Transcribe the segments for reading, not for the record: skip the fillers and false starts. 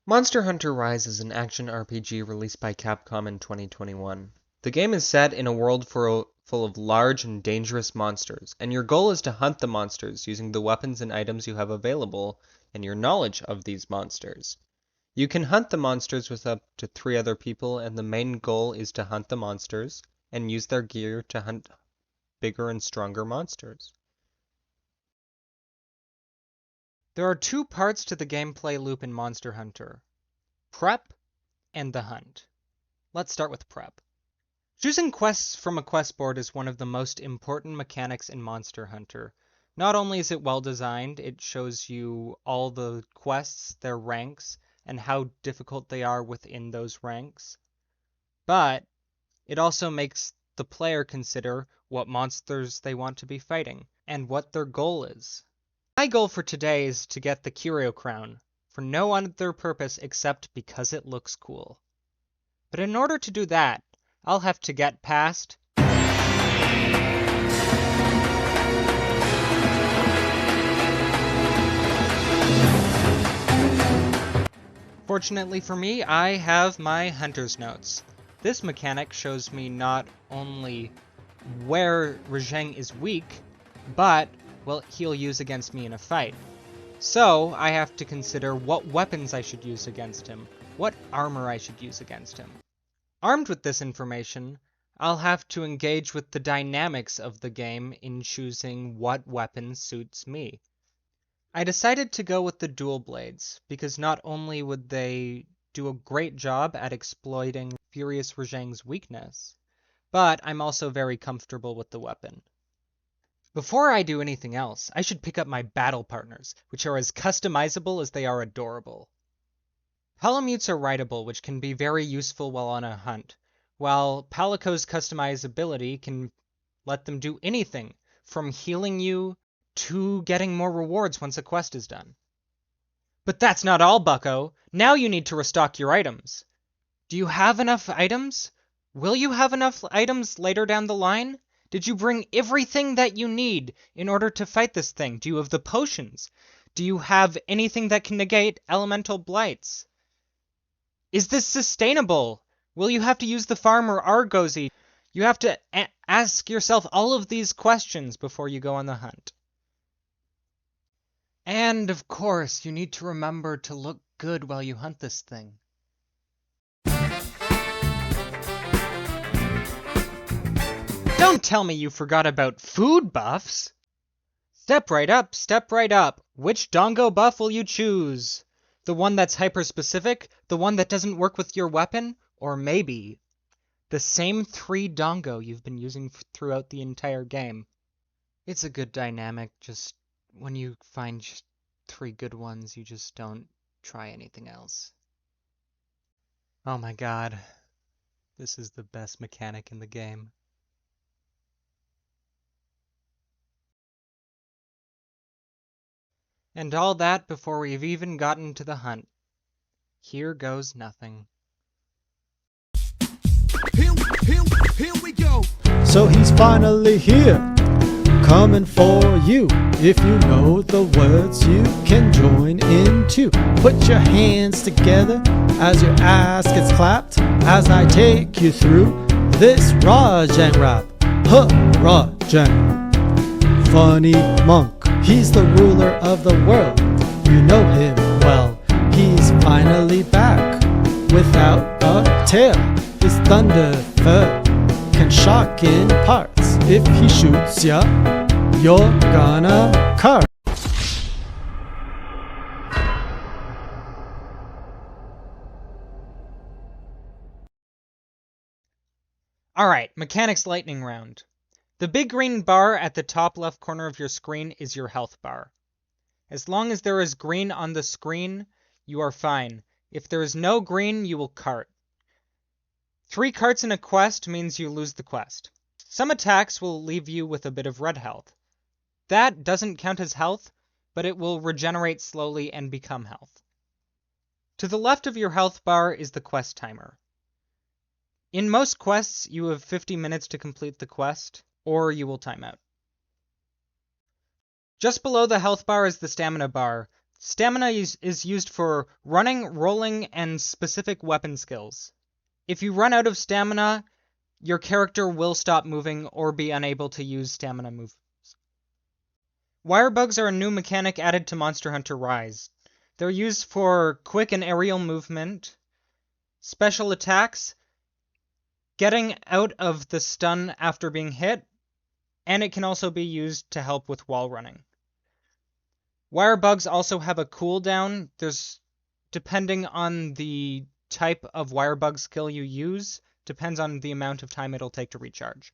Monster Hunter Rise is an action RPG released by Capcom in 2021. The game is set in a world full of large and dangerous monsters, and your goal is to hunt the monsters using the weapons and items you have available and your knowledge of these monsters. You can hunt the monsters with up to 3 other people, and the main goal is to hunt the monsters and use their gear to hunt bigger and stronger monsters. There are 2 parts to the gameplay loop in Monster Hunter: Prep and the Hunt. Let's start with Prep. Choosing quests from a quest board is one of the most important mechanics in Monster Hunter. Not only is it well designed, it shows you all the quests, their ranks, and how difficult they are within those ranks, but it also makes the player consider what monsters they want to be fighting and what their goal is. My goal for today is to get the Curio Crown, for no other purpose except because it looks cool. But in order to do that, I'll have to get past Fortunately for me, I have my Hunter's Notes. This mechanic shows me not only where Rajang is weak, but what he'll use against me in a fight. So I have to consider what weapons I should use against him, what armor I should use against him. Armed with this information, I'll have to engage with the dynamics of the game in choosing what weapon suits me. I decided to go with the dual blades, because not only would they do a great job at exploiting Furious Rajang's weakness, but I'm also very comfortable with the weapon. Before I do anything else, I should pick up my battle partners, which are as customizable as they are adorable. Palamutes are rideable, which can be very useful while on a hunt, while Palico's customizability can let them do anything, from healing you to getting more rewards once a quest is done. But that's not all, bucko! Now you need to restock your items. Do you have enough items? Will you have enough items later down the line? Did you bring everything that you need in order to fight this thing? Do you have the potions? Do you have anything that can negate elemental blights? Is this sustainable? Will you have to use the farm or Argosy? You have to ask yourself all of these questions before you go on the hunt. And, of course, you need to remember to look good while you hunt this thing. Don't tell me you forgot about food buffs! Step right up, step right up. Which Dongo buff will you choose? The one that's hyper-specific? The one that doesn't work with your weapon? Or maybe the same 3 Dongo you've been using throughout the entire game? It's a good dynamic, just when you find 3 good ones, you just don't try anything else. Oh my god. This is the best mechanic in the game. And all that before we've even gotten to the hunt. Here goes nothing. Here we go. So he's finally here, coming for you. If you know the words, you can join in too. Put your hands together as your ass gets clapped, as I take you through this Rajang rap. Huh, Rajang, funny monk. He's the ruler of the world, you know him well. He's finally back, without a tail. His thunder fur can shock in parts. If he shoots ya, you're gonna cart. Alright, mechanics lightning round. The big green bar at the top left corner of your screen is your health bar. As long as there is green on the screen, you are fine. If there is no green, you will cart. 3 carts in a quest means you lose the quest. Some attacks will leave you with a bit of red health. That doesn't count as health, but it will regenerate slowly and become health. To the left of your health bar is the quest timer. In most quests, you have 50 minutes to complete the quest, or you will time out. Just below the health bar is the stamina bar. Stamina is used for running, rolling, and specific weapon skills. If you run out of stamina, your character will stop moving or be unable to use stamina moves. Wire bugs are a new mechanic added to Monster Hunter Rise. They're used for quick and aerial movement, special attacks, getting out of the stun after being hit, and it can also be used to help with wall running. Wire bugs also have a cooldown. Depending on the type of wire bug skill you use, depends on the amount of time it'll take to recharge.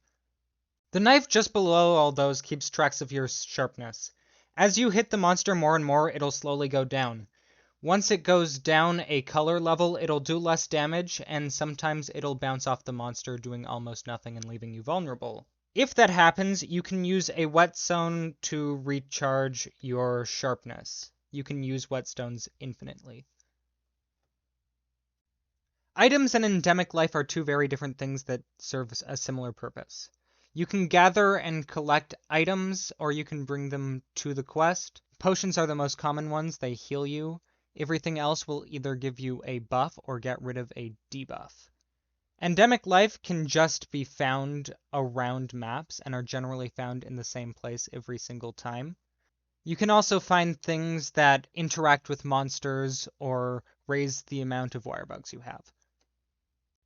The knife just below all those keeps tracks of your sharpness. As you hit the monster more and more, it'll slowly go down. Once it goes down a color level, it'll do less damage, and sometimes it'll bounce off the monster, doing almost nothing and leaving you vulnerable. If that happens, you can use a whetstone to recharge your sharpness. You can use whetstones infinitely. Items and endemic life are two very different things that serve a similar purpose. You can gather and collect items, or you can bring them to the quest. Potions are the most common ones. They heal you. Everything else will either give you a buff or get rid of a debuff. Endemic life can just be found around maps and are generally found in the same place every single time. You can also find things that interact with monsters or raise the amount of wire bugs you have.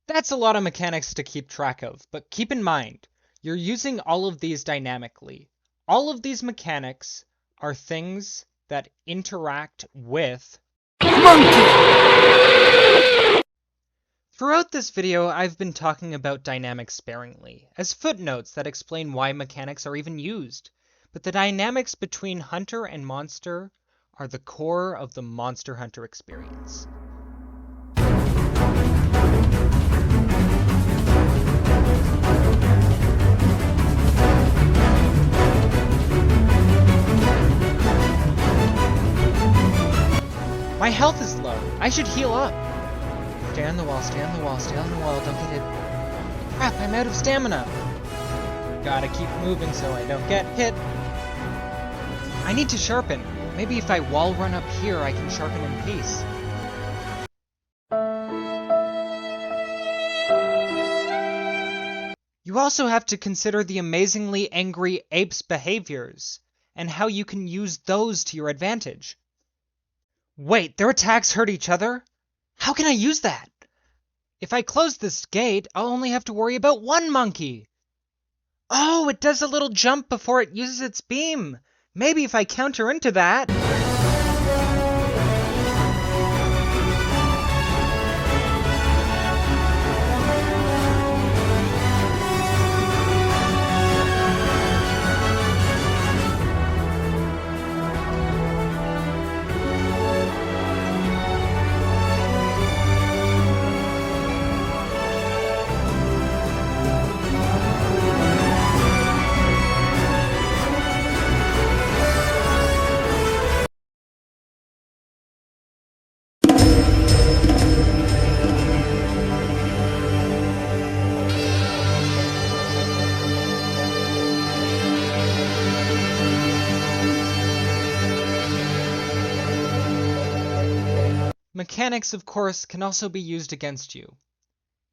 That's a lot of mechanics to keep track of, but keep in mind, you're using all of these dynamically. All of these mechanics are things that interact with Throughout this video, I've been talking about dynamics sparingly, as footnotes that explain why mechanics are even used. But the dynamics between hunter and monster are the core of the Monster Hunter experience. My health is low. I should heal up. Stay on the wall, stay on the wall, stay on the wall, don't get hit. Crap, I'm out of stamina. Gotta keep moving so I don't get hit. I need to sharpen. Maybe if I wall run up here, I can sharpen in peace. You also have to consider the amazingly angry ape's behaviors, and how you can use those to your advantage. Wait, their attacks hurt each other? How can I use that? If I close this gate, I'll only have to worry about one monkey. Oh, it does a little jump before it uses its beam. Maybe if I counter into that... Mechanics, of course, can also be used against you.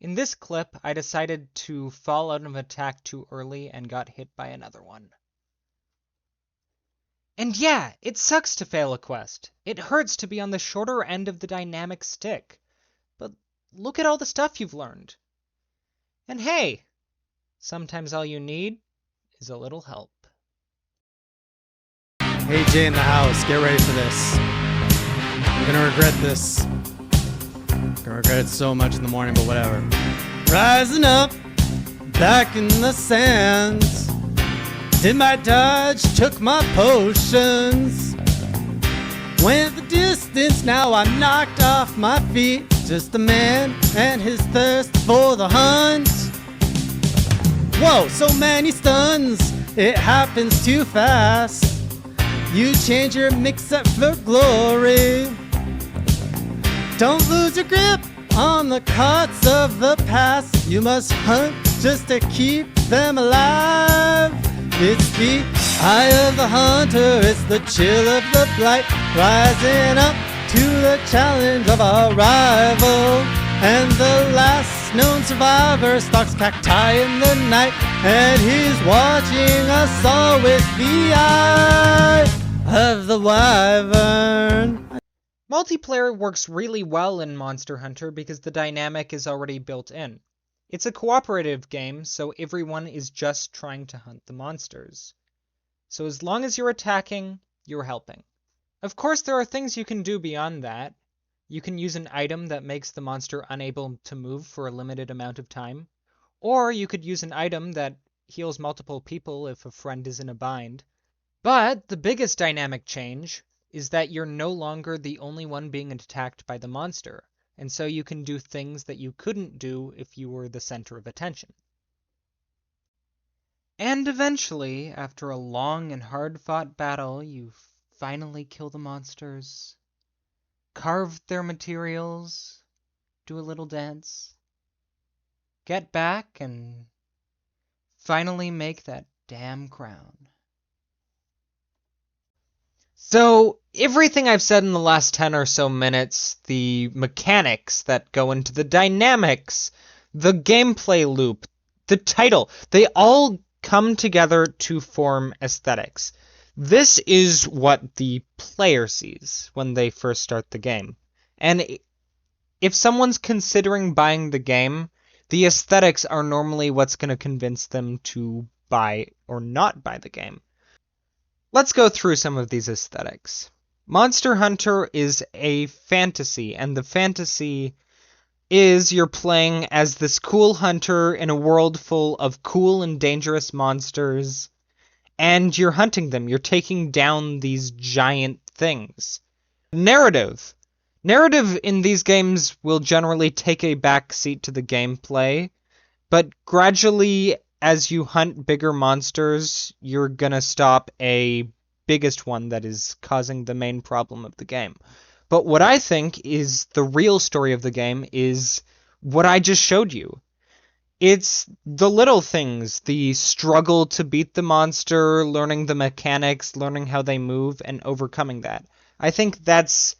In this clip, I decided to fall out of an attack too early and got hit by another one. And yeah, it sucks to fail a quest. It hurts to be on the shorter end of the dynamic stick. But look at all the stuff you've learned. And hey, sometimes all you need is a little help. Hey, Jay in the house, get ready for this. I'm gonna regret this. I'm gonna regret it so much in the morning, but whatever. Rising up, back in the sands. Did my dodge, took my potions. Went the distance, now I'm knocked off my feet. Just a man and his thirst for the hunt. Whoa, so many stuns, it happens too fast. You change your mix-up for glory. Don't lose your grip on the cards of the past. You must hunt just to keep them alive. It's the Eye of the hunter, it's the chill of the blight, rising up to the challenge of our rival. And the last known survivor stalks cacti in the night, and he's watching us all with the eye of the wyvern. Multiplayer works really well in Monster Hunter because the dynamic is already built in. It's a cooperative game, so everyone is just trying to hunt the monsters. So as long as you're attacking, you're helping. Of course, there are things you can do beyond that. You can use an item that makes the monster unable to move for a limited amount of time. Or you could use an item that heals multiple people if a friend is in a bind. But the biggest dynamic change is that you're no longer the only one being attacked by the monster, and so you can do things that you couldn't do if you were the center of attention. And eventually, after a long and hard-fought battle, you finally kill the monsters, carve their materials, do a little dance, get back, and finally make that damn crown. So, everything I've said in the last 10 or so minutes, the mechanics that go into the dynamics, the gameplay loop, the title, they all come together to form aesthetics. This is what the player sees when they first start the game. And if someone's considering buying the game, the aesthetics are normally what's going to convince them to buy or not buy the game. Let's go through some of these aesthetics. Monster Hunter is a fantasy, and the fantasy is you're playing as this cool hunter in a world full of cool and dangerous monsters, and you're hunting them. You're taking down these giant things. Narrative. Narrative in these games will generally take a back seat to the gameplay, but gradually, as you hunt bigger monsters, you're gonna stop a biggest one that is causing the main problem of the game. But what I think is the real story of the game is what I just showed you. It's the little things, the struggle to beat the monster, learning the mechanics, learning how they move, and overcoming that. I think that's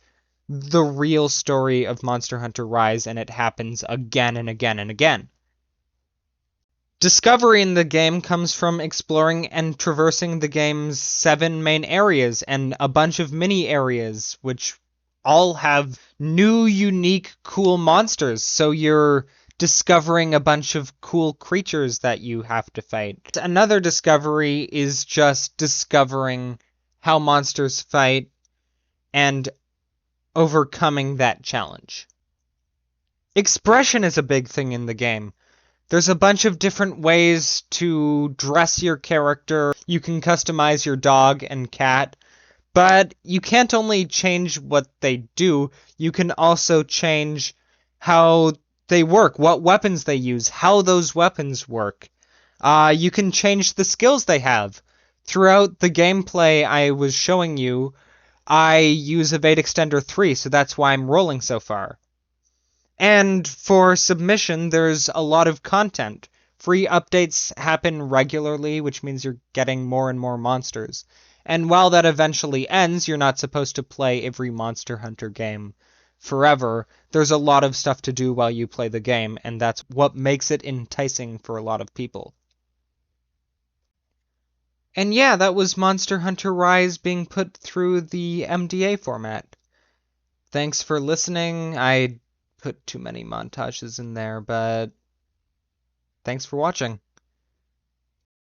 the real story of Monster Hunter Rise, and it happens again and again and again. Discovery in the game comes from exploring and traversing the game's 7 main areas and a bunch of mini areas, which all have new, unique, cool monsters, so you're discovering a bunch of cool creatures that you have to fight. Another discovery is just discovering how monsters fight and overcoming that challenge. Expression is a big thing in the game. There's a bunch of different ways to dress your character. You can customize your dog and cat, but you can't only change what they do, you can also change how they work, what weapons they use, how those weapons work. You can change the skills they have. Throughout the gameplay I was showing you, I use Evade Extender 3, so that's why I'm rolling so far. And for submission, there's a lot of content. Free updates happen regularly, which means you're getting more and more monsters. And while that eventually ends, you're not supposed to play every Monster Hunter game forever. There's a lot of stuff to do while you play the game, and that's what makes it enticing for a lot of people. And yeah, that was Monster Hunter Rise being put through the MDA format. Thanks for listening. I put too many montages in there, but thanks for watching.